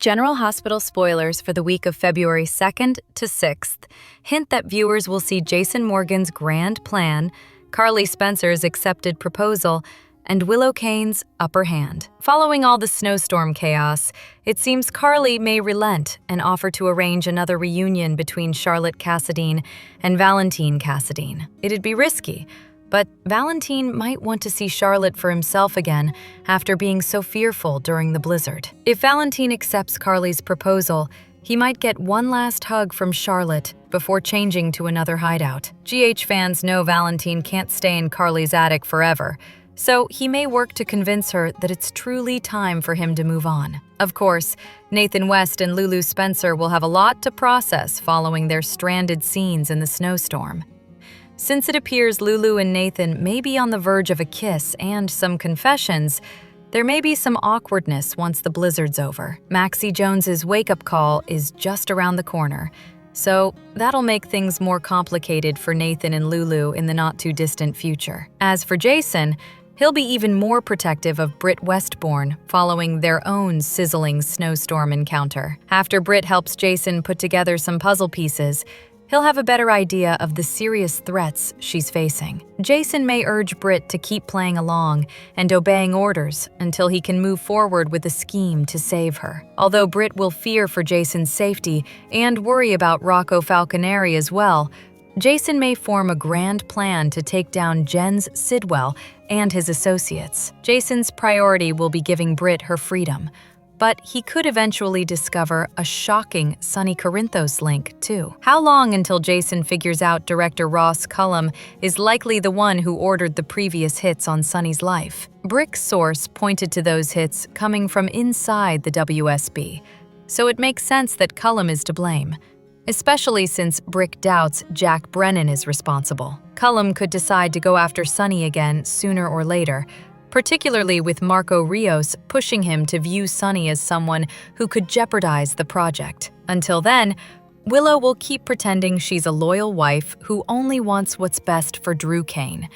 General Hospital spoilers for the week of February 2nd to 6th hint that viewers will see Jason Morgan's grand plan, Carly Spencer's accepted proposal, and Willow Kane's upper hand. Following all the snowstorm chaos, it seems Carly may relent and offer to arrange another reunion between Charlotte Cassadine and Valentine Cassadine. It'd be risky, but Valentine might want to see Charlotte for himself again after being so fearful during the blizzard. If Valentine accepts Carly's proposal, he might get one last hug from Charlotte before changing to another hideout. GH fans know Valentine can't stay in Carly's attic forever, so he may work to convince her that it's truly time for him to move on. Of course, Nathan West and Lulu Spencer will have a lot to process following their stranded scenes in the snowstorm. Since it appears Lulu and Nathan may be on the verge of a kiss and some confessions, there may be some awkwardness once the blizzard's over. Maxie Jones's wake-up call is just around the corner, so that'll make things more complicated for Nathan and Lulu in the not-too-distant future. As for Jason, he'll be even more protective of Britt Westbourne following their own sizzling snowstorm encounter. After Britt helps Jason put together some puzzle pieces, he'll have a better idea of the serious threats she's facing. Jason may urge Britt to keep playing along and obeying orders until he can move forward with a scheme to save her. Although Britt will fear for Jason's safety and worry about Rocco Falconeri as well, Jason may form a grand plan to take down Jens Sidwell and his associates. Jason's priority will be giving Britt her freedom, but he could eventually discover a shocking Sonny Corinthos link, too. How long until Jason figures out director Ross Cullum is likely the one who ordered the previous hits on Sonny's life? Brick's source pointed to those hits coming from inside the WSB, so it makes sense that Cullum is to blame, especially since Brick doubts Jack Brennan is responsible. Cullum could decide to go after Sonny again sooner or later, particularly with Marco Rios pushing him to view Sonny as someone who could jeopardize the project. Until then, Willow will keep pretending she's a loyal wife who only wants what's best for Drew Kane,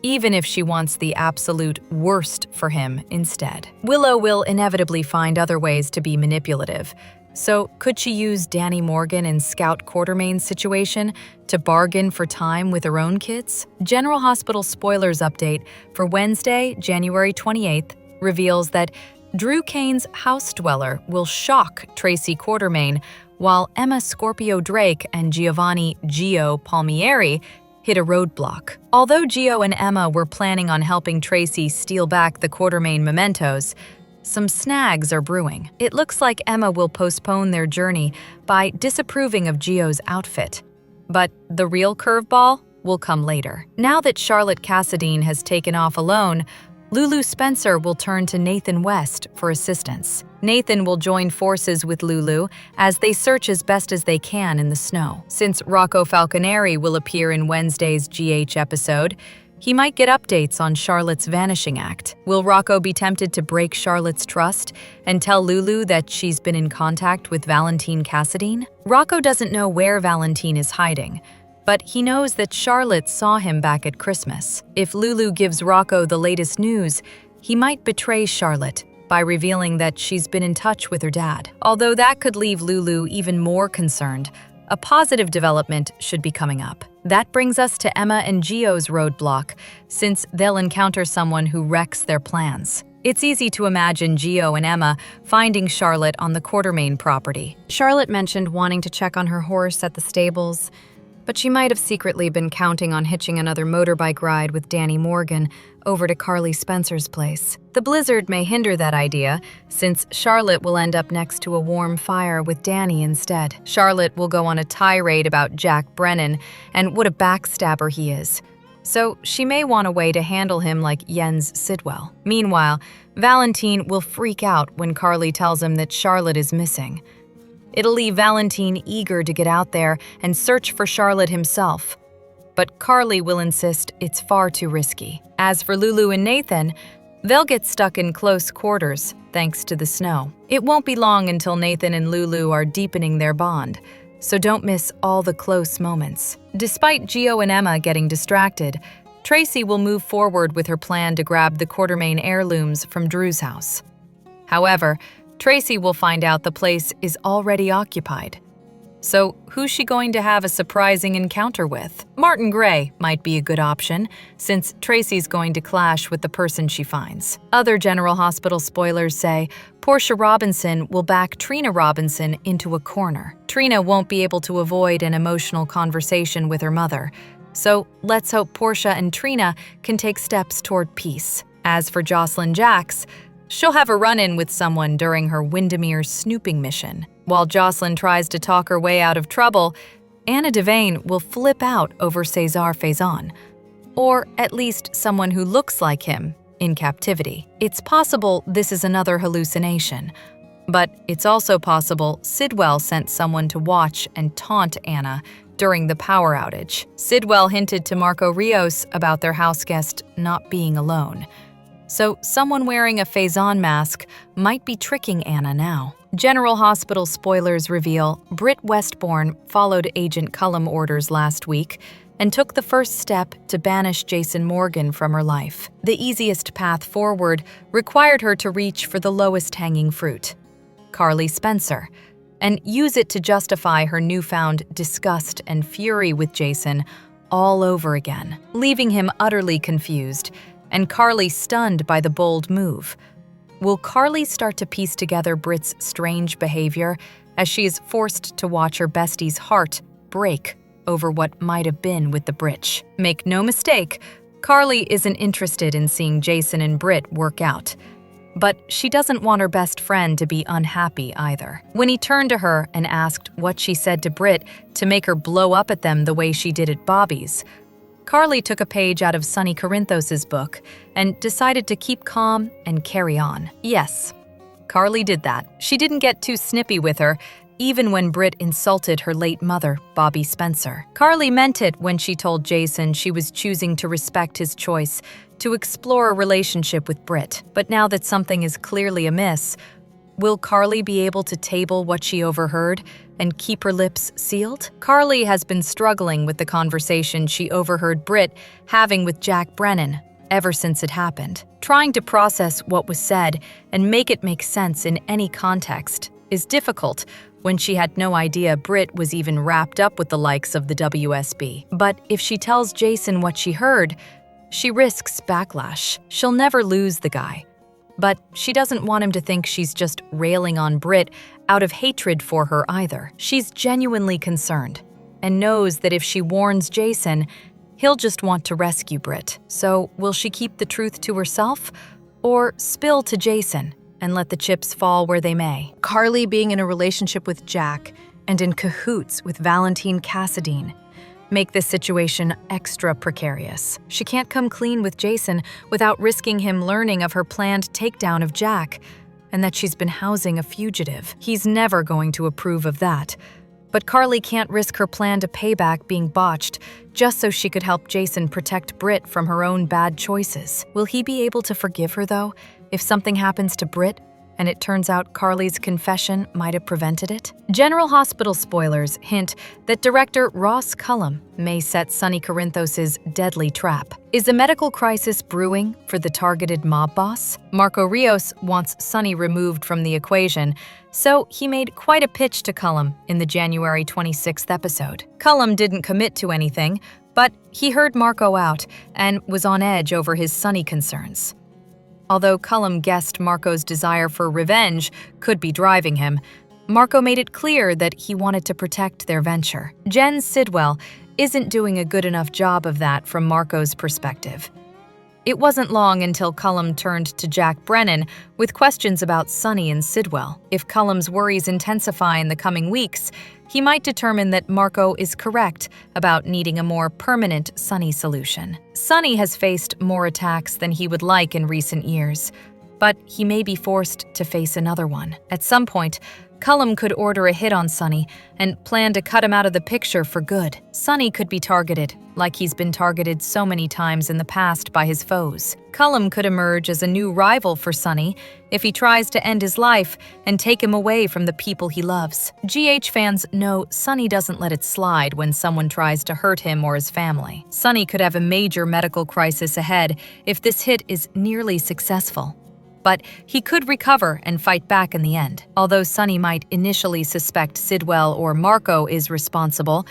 even if she wants the absolute worst for him instead. Willow will inevitably find other ways to be manipulative. So could she use Danny Morgan in Scout Quartermain's situation to bargain for time with her own kids? General Hospital spoilers update for Wednesday, January 28th reveals that Drew Kane's house dweller will shock Tracy Quartermain, while Emma Scorpio Drake and Giovanni Gio Palmieri hit a roadblock. Although Gio and Emma were planning on helping Tracy steal back the Quartermain mementos, some snags are brewing. It looks like Emma will postpone their journey by disapproving of Gio's outfit. But the real curveball will come later. Now that Charlotte Cassadine has taken off alone, Lulu Spencer will turn to Nathan West for assistance. Nathan will join forces with Lulu as they search as best as they can in the snow. Since Rocco Falconeri will appear in Wednesday's GH episode, he might get updates on Charlotte's vanishing act. Will Rocco be tempted to break Charlotte's trust and tell Lulu that she's been in contact with Valentine Cassadine? Rocco doesn't know where Valentine is hiding, but he knows that Charlotte saw him back at Christmas. If Lulu gives Rocco the latest news, he might betray Charlotte by revealing that she's been in touch with her dad. Although that could leave Lulu even more concerned, a positive development should be coming up. That brings us to Emma and Gio's roadblock, since they'll encounter someone who wrecks their plans. It's easy to imagine Gio and Emma finding Charlotte on the Quartermain property. Charlotte mentioned wanting to check on her horse at the stables, but she might have secretly been counting on hitching another motorbike ride with Danny Morgan over to Carly Spencer's place. The blizzard may hinder that idea, since Charlotte will end up next to a warm fire with Danny instead. Charlotte will go on a tirade about Jack Brennan and what a backstabber he is, so she may want a way to handle him like Jens Sidwell. Meanwhile, Valentine will freak out when Carly tells him that Charlotte is missing. It'll leave Valentine eager to get out there and search for Charlotte himself. But Carly will insist it's far too risky. As for Lulu and Nathan, they'll get stuck in close quarters thanks to the snow. It won't be long until Nathan and Lulu are deepening their bond, so don't miss all the close moments. Despite Gio and Emma getting distracted, Tracy will move forward with her plan to grab the Quartermain heirlooms from Drew's house. However, Tracy will find out the place is already occupied. So who's she going to have a surprising encounter with? Martin Gray might be a good option, since Tracy's going to clash with the person she finds. Other General Hospital spoilers say Portia Robinson will back Trina Robinson into a corner. Trina won't be able to avoid an emotional conversation with her mother, so let's hope Portia and Trina can take steps toward peace. As for Jocelyn Jacks, she'll have a run-in with someone during her Windermere snooping mission. While Jocelyn tries to talk her way out of trouble, Anna Devane will flip out over César Faison, or at least someone who looks like him, in captivity. It's possible this is another hallucination, but it's also possible Sidwell sent someone to watch and taunt Anna during the power outage. Sidwell hinted to Marco Rios about their houseguest not being alone. So someone wearing a Faison mask might be tricking Anna now. General Hospital spoilers reveal Britt Westbourne followed Agent Cullum orders last week and took the first step to banish Jason Morgan from her life. The easiest path forward required her to reach for the lowest hanging fruit, Carly Spencer, and use it to justify her newfound disgust and fury with Jason all over again, leaving him utterly confused and Carly stunned by the bold move. Will Carly start to piece together Britt's strange behavior as she is forced to watch her bestie's heart break over what might have been with the Britch? Make no mistake, Carly isn't interested in seeing Jason and Britt work out. But she doesn't want her best friend to be unhappy either. When he turned to her and asked what she said to Britt to make her blow up at them the way she did at Bobby's, Carly took a page out of Sonny Corinthos' book and decided to keep calm and carry on. Yes, Carly did that. She didn't get too snippy with her, even when Britt insulted her late mother, Bobby Spencer. Carly meant it when she told Jason she was choosing to respect his choice to explore a relationship with Britt. But now that something is clearly amiss, will Carly be able to table what she overheard and keep her lips sealed? Carly has been struggling with the conversation she overheard Britt having with Jack Brennan ever since it happened. Trying to process what was said and make it make sense in any context is difficult when she had no idea Britt was even wrapped up with the likes of the WSB. But if she tells Jason what she heard, she risks backlash. She'll never lose the guy. But she doesn't want him to think she's just railing on Britt out of hatred for her either. She's genuinely concerned and knows that if she warns Jason, he'll just want to rescue Britt. So will she keep the truth to herself or spill to Jason and let the chips fall where they may? Carly being in a relationship with Jack and in cahoots with Valentine Cassadine make this situation extra precarious. She can't come clean with Jason without risking him learning of her planned takedown of Jack and that she's been housing a fugitive. He's never going to approve of that. But Carly can't risk her plan to payback being botched just so she could help Jason protect Britt from her own bad choices. Will he be able to forgive her, though, if something happens to Britt and it turns out Carly's confession might have prevented it? General Hospital spoilers hint that director Ross Cullum may set Sonny Corinthos' deadly trap. Is a medical crisis brewing for the targeted mob boss? Marco Rios wants Sonny removed from the equation, so he made quite a pitch to Cullum in the January 26th episode. Cullum didn't commit to anything, but he heard Marco out and was on edge over his Sonny concerns. Although Cullum guessed Marco's desire for revenge could be driving him, Marco made it clear that he wanted to protect their venture. Jen Sidwell isn't doing a good enough job of that from Marco's perspective. It wasn't long until Cullum turned to Jack Brennan with questions about Sonny and Sidwell. If Cullum's worries intensify in the coming weeks, he might determine that Marco is correct about needing a more permanent Sonny solution. Sonny has faced more attacks than he would like in recent years, but he may be forced to face another one. At some point, Cullum could order a hit on Sonny and plan to cut him out of the picture for good. Sonny could be targeted, like he's been targeted so many times in the past by his foes. Cullum could emerge as a new rival for Sonny if he tries to end his life and take him away from the people he loves. GH fans know Sonny doesn't let it slide when someone tries to hurt him or his family. Sonny could have a major medical crisis ahead if this hit is nearly successful. but he could recover and fight back in the end. Although Sunny might initially suspect Sidwell or Marco is responsible,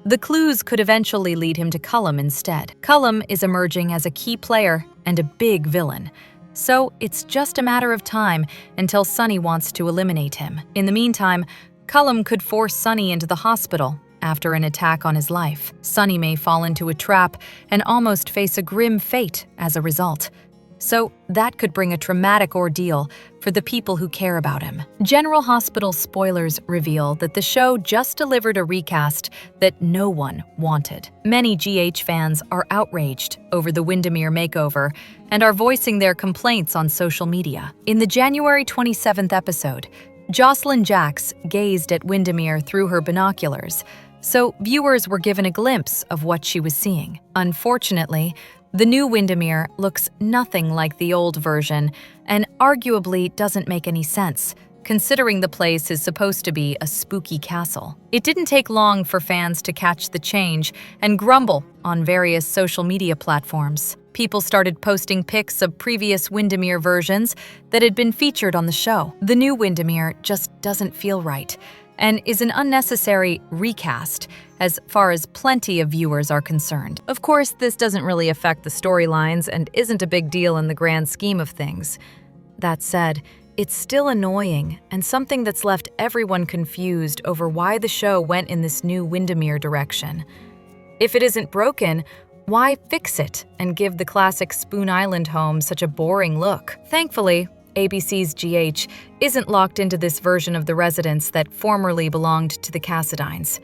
the clues could eventually lead him to Cullum instead. Cullum is emerging as a key player and a big villain, so it's just a matter of time until Sunny wants to eliminate him. In the meantime, Cullum could force Sunny into the hospital after an attack on his life. Sunny may fall into a trap and almost face a grim fate as a result. So that could bring a traumatic ordeal for the people who care about him. General Hospital spoilers reveal that the show just delivered a recast that no one wanted. Many GH fans are outraged over the Windermere makeover and are voicing their complaints on social media. In the January 27th episode, Jocelyn Jacks gazed at Windermere through her binoculars, so viewers were given a glimpse of what she was seeing. Unfortunately, the new Windermere looks nothing like the old version and arguably doesn't make any sense, considering the place is supposed to be a spooky castle. It didn't take long for fans to catch the change and grumble on various social media platforms. People started posting pics of previous Windermere versions that had been featured on the show. The new Windermere just doesn't feel right and is an unnecessary recast as far as plenty of viewers are concerned. Of course, this doesn't really affect the storylines and isn't a big deal in the grand scheme of things. That said, it's still annoying and something that's left everyone confused over why the show went in this new Windermere direction. If it isn't broken, why fix it and give the classic Spoon Island home such a boring look? Thankfully, ABC's GH isn't locked into this version of the residence that formerly belonged to the Cassidines.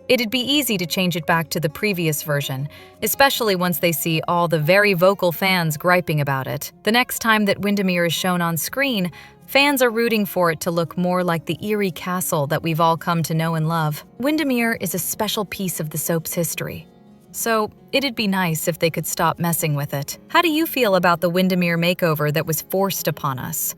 It'd be easy to change it back to the previous version, especially once they see all the very vocal fans griping about it. The next time that Windermere is shown on screen, fans are rooting for it to look more like the eerie castle that we've all come to know and love. Windermere is a special piece of the soap's history, so it'd be nice if they could stop messing with it. How do you feel about the Windermere makeover that was forced upon us?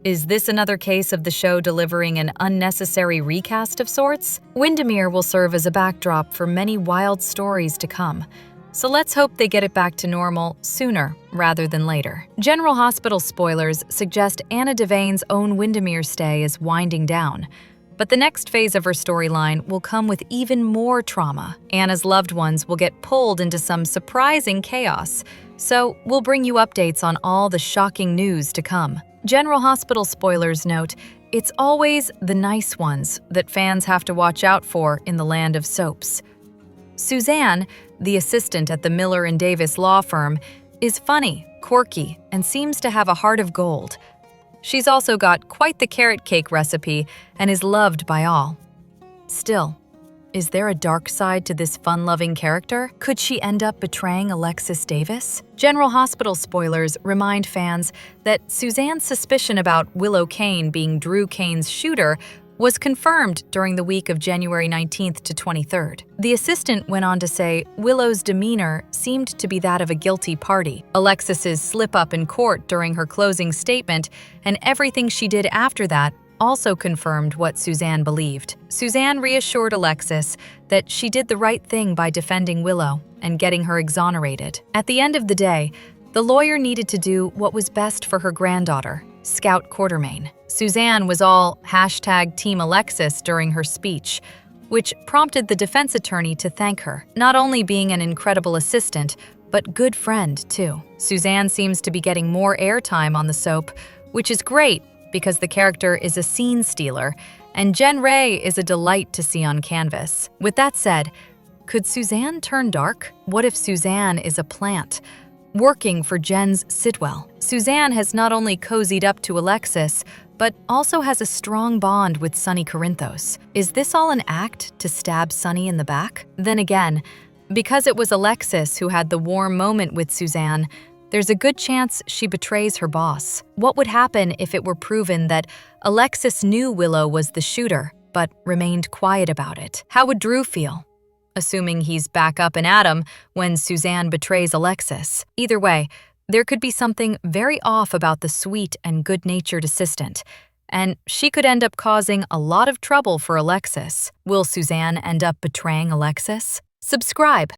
Is this another case of the show delivering an unnecessary recast of sorts? Windermere will serve as a backdrop for many wild stories to come, so let's hope they get it back to normal sooner rather than later. General Hospital spoilers suggest Anna Devane's own Windermere stay is winding down, but the next phase of her storyline will come with even more trauma. Anna's loved ones will get pulled into some surprising chaos, so we'll bring you updates on all the shocking news to come. General Hospital spoilers note, it's always the nice ones that fans have to watch out for in the land of soaps. Suzanne, the assistant at the Miller and Davis law firm, is funny, quirky, and seems to have a heart of gold. She's also got quite the carrot cake recipe and is loved by all. Still, is there a dark side to this fun-loving character? Could she end up betraying Alexis Davis? General Hospital spoilers remind fans that Suzanne's suspicion about Willow Kane being Drew Kane's shooter was confirmed during the week of January 19th to 23rd. The assistant went on to say Willow's demeanor seemed to be that of a guilty party. Alexis's slip-up in court during her closing statement and everything she did after that also confirmed what Suzanne believed. Suzanne reassured Alexis that she did the right thing by defending Willow and getting her exonerated. At the end of the day, the lawyer needed to do what was best for her granddaughter, Scout Quartermaine. Suzanne was all #Team Alexis during her speech, which prompted the defense attorney to thank her, not only being an incredible assistant, but good friend too. Suzanne seems to be getting more airtime on the soap, which is great because the character is a scene stealer, and Jen Ray is a delight to see on canvas. With that said, could Suzanne turn dark? What if Suzanne is a plant, working for Jen's Sidwell? Suzanne has not only cozied up to Alexis, but also has a strong bond with Sonny Corinthos. Is this all an act to stab Sonny in the back? Then again, because it was Alexis who had the warm moment with Suzanne, there's a good chance she betrays her boss. What would happen if it were proven that Alexis knew Willow was the shooter, but remained quiet about it? How would Drew feel? Assuming he's back up and at him when Suzanne betrays Alexis. Either way, there could be something very off about the sweet and good-natured assistant, and she could end up causing a lot of trouble for Alexis. Will Suzanne end up betraying Alexis? Subscribe